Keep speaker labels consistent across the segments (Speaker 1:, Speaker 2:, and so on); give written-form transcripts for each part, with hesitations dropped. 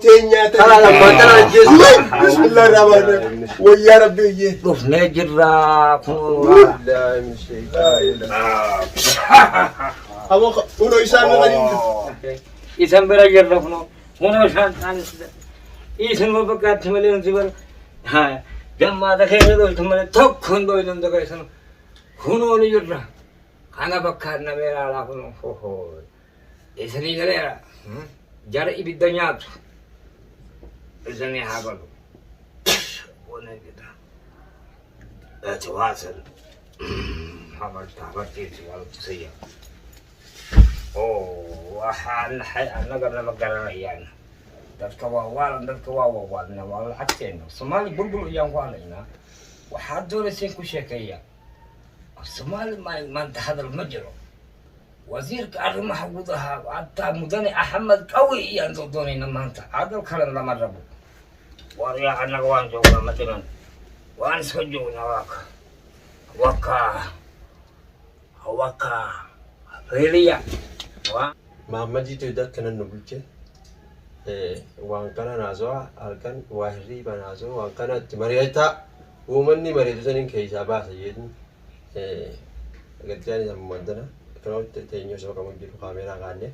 Speaker 1: تينيا
Speaker 2: ترى لما ترى الجسم
Speaker 1: بسم الله الرحمن الرحيم ويا ربي يجي
Speaker 2: شوف نجرا
Speaker 1: لا مش أبو أولو يسامي غنيم
Speaker 2: إذا برجع رفنو هنا شان ثاني سيدا إذا ما بقى تملين زبر ها جمع دخيل دول تملين توك خندو إلهم دكاي سنو هنا نجرا أنا بكار نمير على هنا هو إذا نيجرا جار إبي الدنيا إذا نيهابلو ونجدا أتواصل حبرت تيجي على تسيا أنا قبل ما قرر يعني دكتوا والنا والله حتى الصومالي بلبل يوم والنا وحدوا لسين كشكية الصومالي ما انتهى المجرى وزير كارم محبوبها حتى مدني أحمد قوي ينتظروني لما انت هذا الكلام لما ربوا وريا أنا وان جونا مثلا وان سجونا وكا ريليا
Speaker 1: محمد يتودا كنا نقولك وان كان نازوا أركان واهري بنازوا وان كانت مريتا ومني مريتو سنين كيسا باس يدين قلت يعني لما مدنا كنا تيجي سوا كمان جيرو كاميرا غانية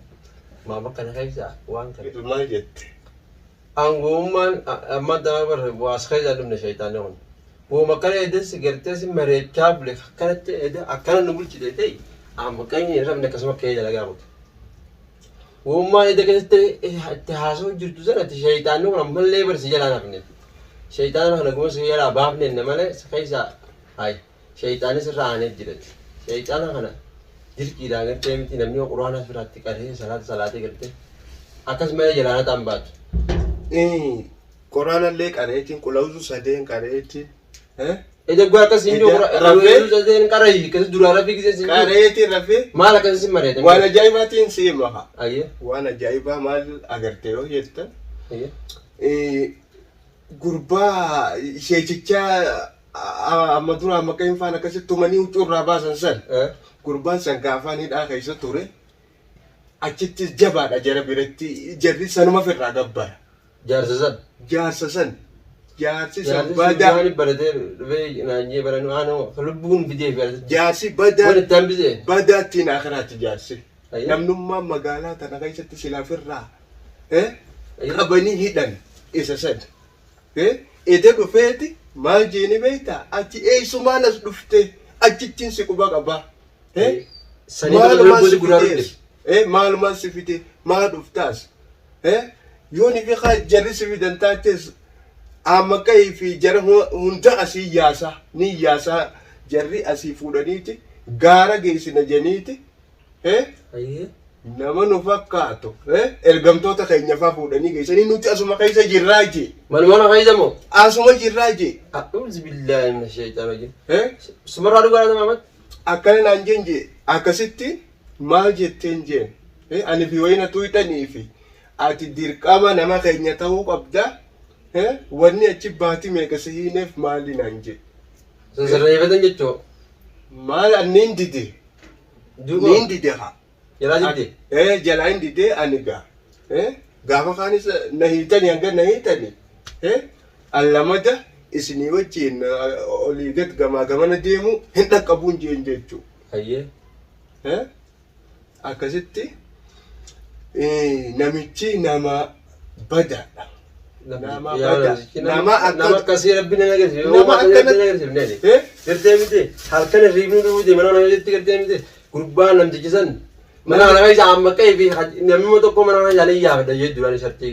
Speaker 1: ما بكنا كيسا وان كان
Speaker 3: ما جت
Speaker 1: أنغومان أما دابر واسخي زادم نشيطانون وما كان يدس قرتس مريت كابل كانت إذا أكان نقول كده تي أما كان يرام نكسم كيدا لقابك وما إذا كنت تحاسو جرتو زنا تشيطانون أما اللي برسيجلا نبني شيطان هنا قوم سيجلا بابني إنما له سخيسا هاي شيطان سرعانة جرت شيطان هنا جركي راعي تيمتي نمني وقرآن سورة تكاره صلاة كرته أكاس ما يجلانا تامبات
Speaker 3: قرآن اللي قرأتين كلاوزو سدين قرأتين
Speaker 1: إذا قلت كسينجو رافي زين كراي كذا دورا رافي كذا سينجو
Speaker 3: قرأتين رافي
Speaker 1: ما لك كذا سمرة
Speaker 3: وانا جايباتين سيمها
Speaker 1: أيه
Speaker 3: وانا جايبها مال أغرتيو يتا
Speaker 1: أيه
Speaker 3: غربا شيء أمدورا مكين فانا كسي توماني وتور رابا سن غربا سنكافاني دا كيسو توري أكيد جبار أجرا بيرتي جري سنما في الرقبة
Speaker 1: جارسزن
Speaker 3: جارسسن جارسي
Speaker 1: بدا يعني برده في نانجي برانو أنا خلبون بدي برده
Speaker 3: جارسي
Speaker 1: وين تنبذه
Speaker 3: بدا تين آخرات جارسي
Speaker 1: أيه
Speaker 3: نمنما مقالة تناقيس تسلا في الرا كبني هيدن إسسن إذا كفيتي ما جيني بيتا أتي أي سمانا سلفته أتي تنسي كوبا كبا
Speaker 1: سنين كده
Speaker 3: معلومات سفيتي ما دفتاس يوني في خا جري سفيدن تاتس أما كي في جري هونتا أسي ياسا ني ياسا جري أسي فودانيتي غارا جيسي نجانيتي
Speaker 1: أيه
Speaker 3: نما نفكاتو إرغمتوتا كي نفا فوداني جيسي نوتي أسوما كيسا جراجي
Speaker 1: ما خايزة مو
Speaker 3: أسوما جراجي
Speaker 1: أعوذ بالله من الشيطان الرجيم سمرة أدو قرأت محمد
Speaker 3: أكان نانجنجي أكاسيتي maal jetteen jeen ani fi wayna tuyxanii fi ati dirqama nama keenya ta'uu qabda wanni achi baati meeqa sihiineef maali naan jedhe
Speaker 1: sirreeffatan jechuu
Speaker 3: maal anniin dide niin dide haa
Speaker 1: jalaa dide
Speaker 3: jalaa hin dide ani gaa gaafa kaanis na hiitanii hanga na hiitanii allamada isinii wajjiin olii gad gamaa gamana deemu hin dhaqqabuun jeen jechuu
Speaker 1: ayyee
Speaker 3: akkasitti namichi nama badaadha.
Speaker 1: Nama akkasii rabbi na agarsiisu. Nama akkana gartee miti halkan riifni dhufuuti mana nama jetti gartee miti gurbaan namtichi san mana nama isa amma qe'ee fi namni tokko mana nama jaalee yaafadha jedhu duraan isatti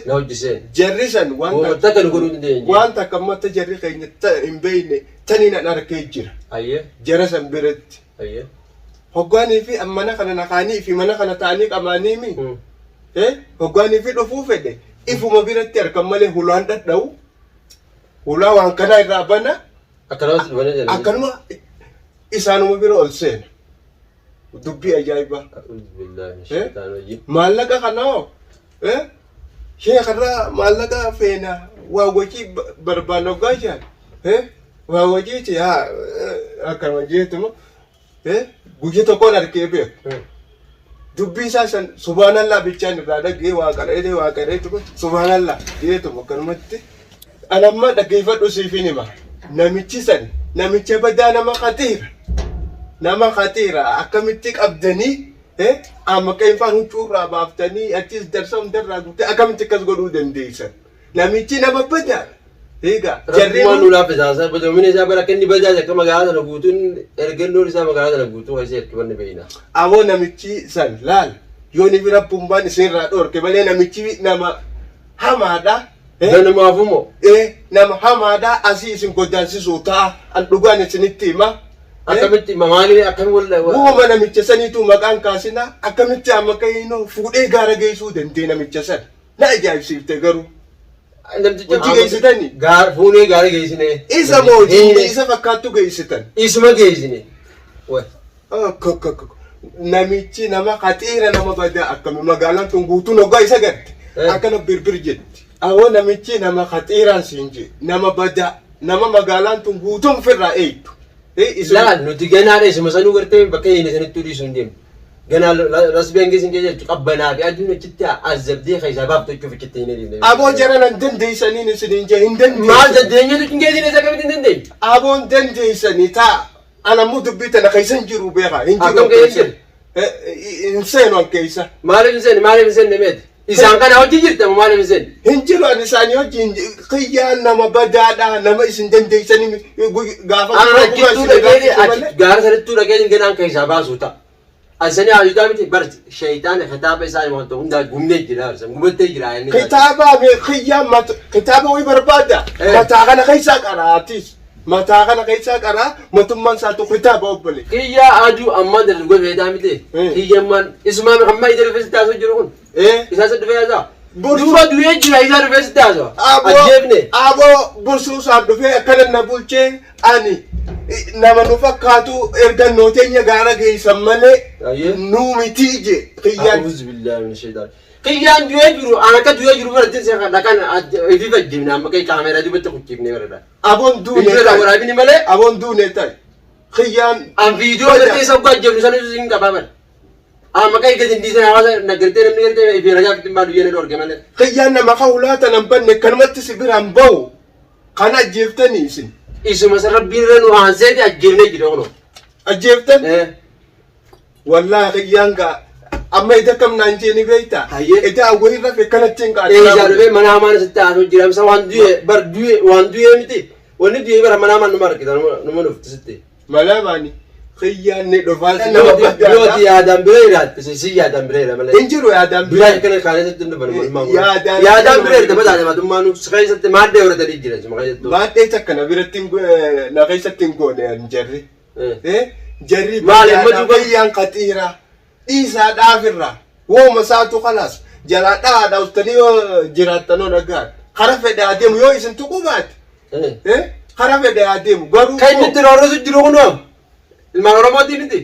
Speaker 1: na hojjiseen.
Speaker 3: Jarri san
Speaker 1: wanta kan godhuu dandeenye.
Speaker 3: Wanta akka ammatti jarri keenya hin beekne tanii na arkee jira.
Speaker 1: Ayyee.
Speaker 3: Jara san biratti.
Speaker 1: Ayyee.
Speaker 3: Hoggaanii fi mana kana naqanii fi mana kana ta'anii qabaanii mi hoggaanii fi dhufuu fedhe ifuma biratti argan malee hulaan dhadha'u hulaa waan kanaa irraa bana akkanuma isaanuma bira ol seena dubbii ajaa'ibaa maallaqa kanaa sheekarraa maallaqa feena waa wajii barbaanna hoggaa jaan waa wajiiti haa akkanuma jeetuma guyyaa tokkoon arkee beeku dubbii isaa san subhaanallaa bichaan irraa dhagee waaqaree tuqu subhaanallaa jeetuma akkanumatti anamma dhaggeeffadhu siifin hima namichi san namicha badaa nama khatiira akkamitti qabdanii amma qeeffaan huccuurraa baaftanii achis darsa hundarraa guutte akkamitti akkas godhuu dandeessan namichi nama badaa egaa
Speaker 1: jarri waan laa fisaasa badoomina isaa bara kenni badaa akka magaalaa sana guutuun ergannoon isaa magaalaa sana guutuu keessatti erkibanne beeyna
Speaker 3: aboo namichi san laal yooni bira bumbaan isinirraa dhorke malee namichi nama hamaadha
Speaker 1: ganamaafumo
Speaker 3: nama hamaadha asii isin godansisuu ta'a an dhugaan isinitti hima
Speaker 1: akkamitti mamaanii akkami walla
Speaker 3: uuma namicha saniitu maqaan kaasina akkamitti amma kayinoo fuudhee gaara geessuu dandee namicha san na ajaa'ibsiifte garuu hojii geessitanii
Speaker 1: fuunee gaara geessine
Speaker 3: isa mootii isa fakkaattu geessitan
Speaker 1: isuma geessine
Speaker 3: namichi nama khatiira nama badaa akkami magaalaan tun guutuun hoggaa isa garte akkana birbir jetti awoo namichi nama khatiiraan siin je nama badaa nama magaalaan tun guutuun firraa eeytu
Speaker 1: laal nuti ganaadha isuma sanuu gartee bakka hin isanitti dhiisuu hin deemne ganaa rasbeen geessin kee jechuun qabbanaa fi aduun achitti azabdee keessaa baaftachuuf achitti hin deemne
Speaker 3: aboo jaran an dandeessaniin isiniin je hin dandeessan
Speaker 1: maal dandeenyeetu hin geessine isa kamitti hin dandeenye
Speaker 3: aboon dandeessanii ta'a anammoo dubbii tana keessan jiru beekaa hin
Speaker 1: akkam keessa
Speaker 3: hin seenu an keessa
Speaker 1: maaliif hin seenne meeti isaan kana hojii jirta maaliif hin seenne
Speaker 3: hin jiru an isaanii hojiin qiyyaan nama badaadha nama isin dandeessanii gaafa
Speaker 1: gaara sanattuu dhaqee ganaan keessaa baasuu ta'a asanii hajuutaa miti barti shayitaana kitaaba isaa wanta hundaa gumnee jira gubattee jira
Speaker 3: kitaaba wayii barbaada mataa kana keessaa qaraatis mataa kana keessaa qaraa mootummaan isaatu kitaaba obbole
Speaker 1: kiyyaa aduu ammaa dargaggoota fayyadamaa miti kiyyammaan isumaan amma ija rifeensi taasoo jiru kun isaa saddu fayyadamaa duuba du'ee jira isaa rifeensi taasoo ajjeefne
Speaker 3: aboo bursuusaan dhufee akkana na bulchee ani nama nu fakkaatu ergannoo teenya gaara geessan malee nuu miti je kiyyaan
Speaker 1: auzubillahi min shaytaan kiyyaan du'ee jiru an akka du'ee jiru barattiin seeqa dhaqan ifi fajjibne amma kay kaameeraa dubbatti kuchifne barada
Speaker 3: aboon duune
Speaker 1: waraabini malee
Speaker 3: aboon duune tay kiyyaan
Speaker 1: an viidiyoo gartee isa ugaa jebnu sanis hin qabaman amma kay gadi ndiisan hawaasa nagartee namni gartee ifi rajaa fitin maa duyyee na dhorge malee
Speaker 3: kiyyaan nama kawulaata nan banne kanumatti si biraan bahu kana ajjeeftanii isin
Speaker 1: isuma san rabbiin irra nu aanseeti ajjeefnee jira kuno
Speaker 3: ajjeeftan wallahi kiyyaan gaa amma ida kam naan jeeni beeyta ida awwalii rafe kanatti hin qaadhaa
Speaker 1: eeyaa dhufee mana hamaan sitti haasoo jira amsa waan du'ee miti wanni du'ee bara mana hamaan numa argita numa dhufti sitti
Speaker 3: malamaani kiyyaan ni dhufaa
Speaker 1: yooti yaadaan biree iraatte si yaadaan biree ira malee
Speaker 3: hin jiru yaadaan
Speaker 1: biraa akkana kaanee sitti hin dhufanne yaadaan biree irta bataate matummaanu keessatti maaddee horatanii jira suma keessattuu
Speaker 3: maaddee takka na biratti na keessatti hin goone an jarri jarri kiyyaan khatiira dhiisaa dhaafirra wooma isaatu kalaas jalaa dhaadha ustanii jiraattanoo dhagaan kara fedhe adeemu yoo isin tuquu baate kara fedhe adeemu garuu
Speaker 1: kan inni itti roorrisu jiru kunoo ilmaan oromootii miti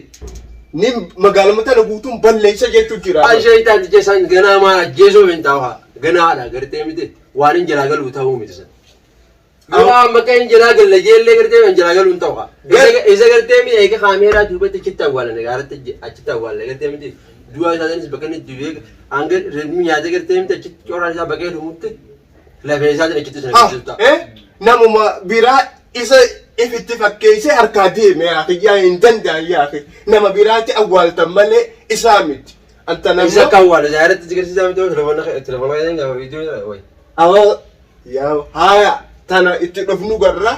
Speaker 3: ni magaaluma tana guutuun balleessa jechuu jira
Speaker 1: shayitaanti jeesaan ganaa maan ajjeesuu hin taa'u ganaadha gartee miti waan hin jalaa galuu ta'uu miti san yoo amma kan hin jalaa galle jeellee gartee hin jalaa galuu hin ta'u isa gartee miti eega kaameeraa duubatti achitti awwaalan gaaratti achitti awwaalan gartee miti du'a isaanis bakka inni du'ee hanga rimmi nyaatee gartee miti achitti coraan isaa bakka dhumutti lafee isaatiin achitti sana keessatti
Speaker 3: namuma biraa isa ifitti fakkeessee harkaa deeme yaa hin danda'an yaa nama biraatti awwaaltan malee isaa miti anta nama
Speaker 1: isa kan awwaala jaaratti jigarsiisaa miti telefoona kan gaafa viidiyoo way
Speaker 3: awa yaa haya tana itti dhufnu garra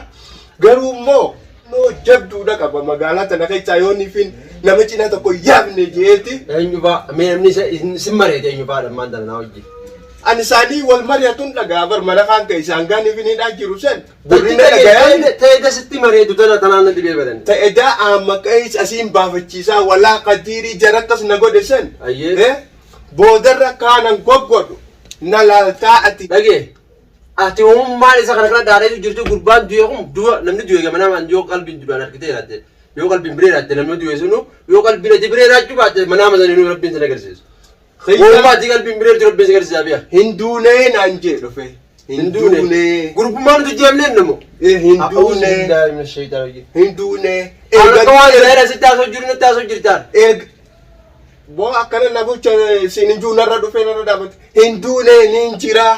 Speaker 3: garuu immoo noo jabduudha qaba magaalaa tana keessaa yoo nifin nama cinaa tokko yaafne jeeti
Speaker 1: eenyufaa namni sin mareete eenyufaa dhammaan tana naa hojii
Speaker 3: ani isaanii wal mari'atuun dhagaa bar mana kan kee isaan gaaniifiniidhaa jiru sen burrina dhagayaan
Speaker 1: ta'edha sitti mareetu tana tanaan dhibee badan
Speaker 3: ta'edha amma qees asiin baafachiisaa walaa qadiirii jarattas na godhe sen boodarra kaanan goggodhu na laaltaa ati
Speaker 1: dhagee ati uummaan isa kana dhaadheetu jirtu gurbaan du'e kun du'a namni du'e gamana maan yoo qalbiin du'an harkitee jiraate yoo qalbiin biree jiraate namni du'e sunu yoo qalbiin ati biree jiraachuu baatte mana amasanii rabbiin sana agarsiisu Uummaa ti qalbiin biree jiru rabbiin agarsiisaa biya
Speaker 3: hinduunee naan jee dhufe hinduunee
Speaker 1: gurgummaan nuti jeemnee namo
Speaker 3: hinduunee
Speaker 1: akka waan irraa sitti haasoo jiru nutti haasoo jirtaan
Speaker 3: Boo akkana na bulcha sinin juunarra dhufee narra dhaabate. Hin duune nin jira.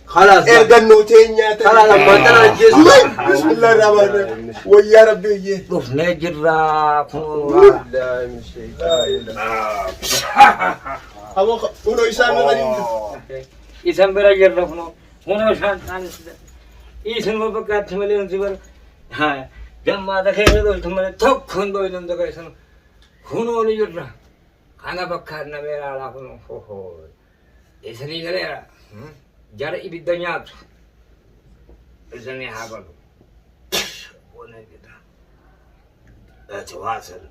Speaker 1: خلاص
Speaker 3: Ergannoo teenyaa
Speaker 1: خلاص ما ترى الجسم
Speaker 3: Bismillah rahmaan rahim. Wayyaa rabbii iyyee.
Speaker 2: dhufnee jirraa kun
Speaker 1: لا من الشيطان
Speaker 3: Abo uno isaan maqanii.
Speaker 2: isan bira jirra kunoo kunoo isaan taanis isin ma bakkaatti malee nuti bara gammaata keenya dhooltu malee tokko hin dhoolin daga isan kunoo ni jirra kana bakkaan namee laalaa kunoo hohoo isanii galeera jara ibidda nyaatu isanii haa balu wona gida ati waasan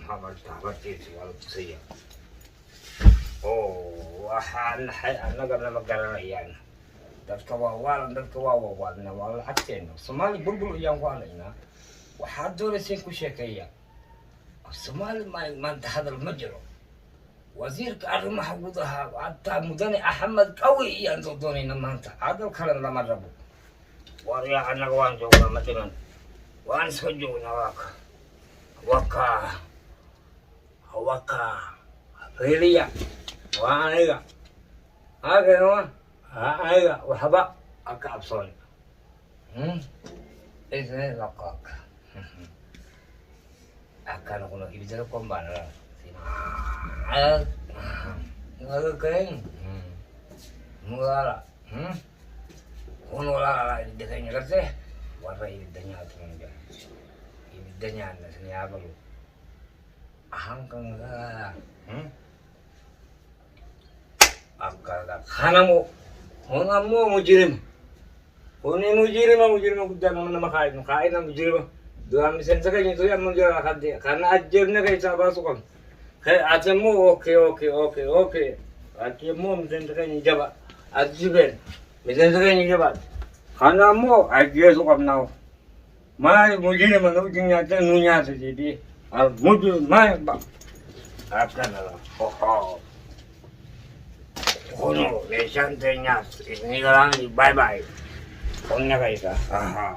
Speaker 2: habartiisi waltu sayya waxaan annagana ma garanayaan dadka waa waalan dadka waa wawaadna waa lacagteena soomaali bulbul ayaan ku halaynaa waxaad doonayseen ku sheekeeya soomaali maanta hadal ma jiro wasiirka arrimaha gudaha hataa mudane axmed qawi iyaan soo doonayna maanta hadal kalen lama rabo waryaa annaga waan joognaa ma dhiman waan iska joognaa waka reeliya waa aniga aagayma aniga waxba aka cabsoon isne laqaaka akana kuna ibidada kombaana agakain mugala wala ibidanya karte warra ibidanya atunga ibidanya na siniabalu ahangkang akala kanamu hongamu mujirim honi mujirim kudana nama kain na mujirim dua misen sakay nito yan mujira kadi kana ajib na kay sa basukan kay atemu okay atemu misen sakay ni jaba ajiben misen sakay ni jaba kanamu ajib sukam nao mai mujirim no jinya ta nunya sa jadi mujirim mai ba akana la Kono, le siyante niya, isinigalan ni bye-bye. Kung na kayo ka. Aha.